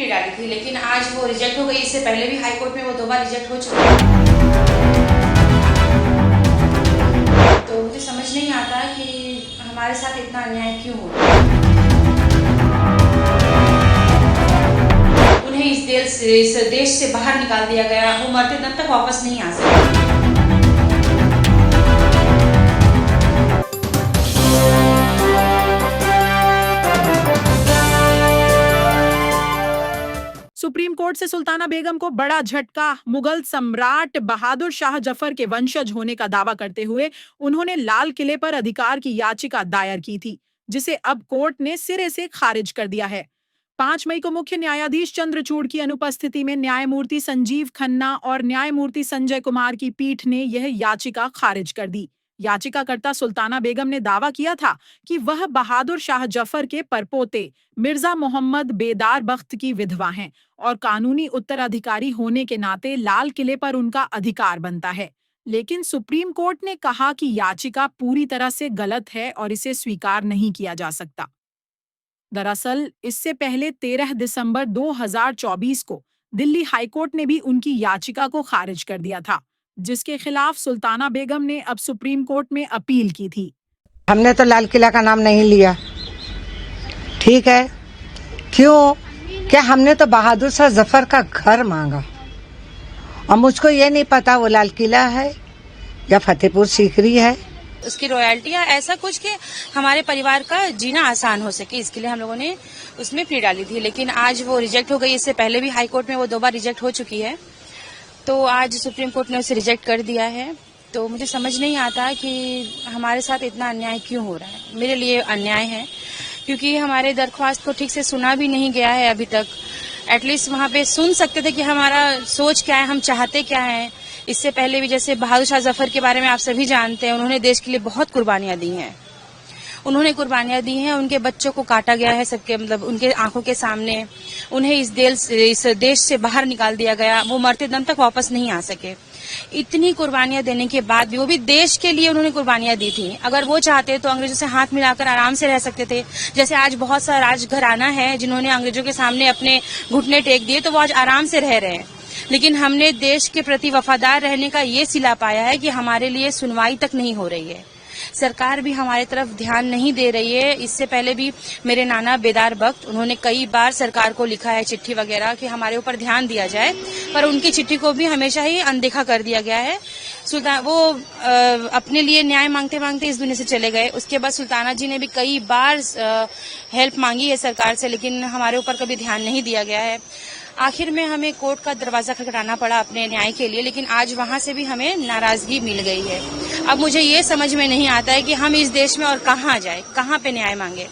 Pre डाली थी, लेकिन आज वो रिजेक्ट हो गई। इससे पहले भी हाई कोर्ट में वो 2 बार रिजेक्ट हो चुकी है। तो मुझे समझ नहीं आता कि हमारे साथ इतना अन्याय क्यों हो रहा है। उन्हें इस देश से बाहर निकाल दिया गया, वो मरते दम तक वापस नहीं आ सकते। सुप्रीम कोर्ट से सुल्ताना बेगम को बड़ा झटका। मुगल सम्राट बहादुर शाह जफर के वंशज होने का दावा करते हुए उन्होंने लाल किले पर अधिकार की याचिका दायर की थी, जिसे अब कोर्ट ने सिरे से खारिज कर दिया है। 5 मई को मुख्य न्यायाधीश चंद्रचूड़ की अनुपस्थिति में न्यायमूर्ति संजीव खन्ना और न्यायमूर्ति संजय कुमार की पीठ ने यह याचिका खारिज कर दी। याचिकाकर्ता सुल्ताना बेगम ने दावा किया था कि वह बहादुर शाह जफर के परपोते मिर्जा मोहम्मद बेदार बख्त की विधवा हैं और कानूनी उत्तराधिकारी होने के नाते लाल किले पर उनका अधिकार बनता है। लेकिन सुप्रीम कोर्ट ने कहा कि याचिका पूरी तरह से गलत है और इसे स्वीकार नहीं किया जा सकता। दरअसल इससे पहले 13 दिसंबर 2024 को दिल्ली हाईकोर्ट ने भी उनकी याचिका को खारिज कर दिया था, जिसके खिलाफ सुल्ताना बेगम ने अब सुप्रीम कोर्ट में अपील की थी। हमने तो लाल किला का नाम नहीं लिया, ठीक है, क्यों? क्या हमने तो बहादुर शाह जफर का घर मांगा और मुझको ये नहीं पता वो लाल किला है या फतेहपुर सीकरी है। उसकी रॉयल्टी या ऐसा कुछ कि हमारे परिवार का जीना आसान हो सके, इसके लिए हम लोगों ने उसमें प्री डाली थी, लेकिन आज वो रिजेक्ट हो गई। इससे पहले भी हाई कोर्ट में वो 2 बार रिजेक्ट हो चुकी है, तो आज सुप्रीम कोर्ट ने उसे रिजेक्ट कर दिया है। तो मुझे समझ नहीं आता कि हमारे साथ इतना अन्याय क्यों हो रहा है। मेरे लिए अन्याय है क्योंकि हमारे दरख्वास्त को ठीक से सुना भी नहीं गया है अभी तक। एटलीस्ट वहाँ पे सुन सकते थे कि हमारा सोच क्या है, हम चाहते क्या हैं। इससे पहले भी जैसे बहादुर शाह जफर के बारे में आप सभी जानते हैं, उन्होंने देश के लिए बहुत कुर्बानियां दी हैं। उनके बच्चों को काटा गया है सबके उनके आंखों के सामने। उन्हें इस देश से बाहर निकाल दिया गया, वो मरते दम तक वापस नहीं आ सके। इतनी कुर्बानियां देने के बाद भी, वो भी देश के लिए उन्होंने कुर्बानियां दी थी। अगर वो चाहते तो अंग्रेजों से हाथ मिलाकर आराम से रह सकते थे। जैसे आज बहुत सा राजघराना है जिन्होंने अंग्रेजों के सामने अपने घुटने टेक दिए, तो वो आज आराम से रह रहे हैं। लेकिन हमने देश के प्रति वफादार रहने का ये सिला पाया है कि हमारे लिए सुनवाई तक नहीं हो रही है। सरकार भी हमारी तरफ ध्यान नहीं दे रही है। इससे पहले भी मेरे नाना बेदार बख्त, उन्होंने कई बार सरकार को लिखा है चिट्ठी वगैरह कि हमारे ऊपर ध्यान दिया जाए, पर उनकी चिट्ठी को भी हमेशा ही अनदेखा कर दिया गया है। वो अपने लिए न्याय मांगते मांगते इस दुनिया से चले गए। उसके बाद सुल्ताना जी ने भी कई बार हेल्प मांगी है सरकार से, लेकिन हमारे ऊपर कभी ध्यान नहीं दिया गया है। आखिर में हमें कोर्ट का दरवाजा खटखटाना पड़ा अपने न्याय के लिए, लेकिन आज वहां से भी हमें नाराजगी मिल गई है। अब मुझे ये समझ में नहीं आता है कि हम इस देश में और कहाँ जाए, कहाँ पे न्याय मांगे।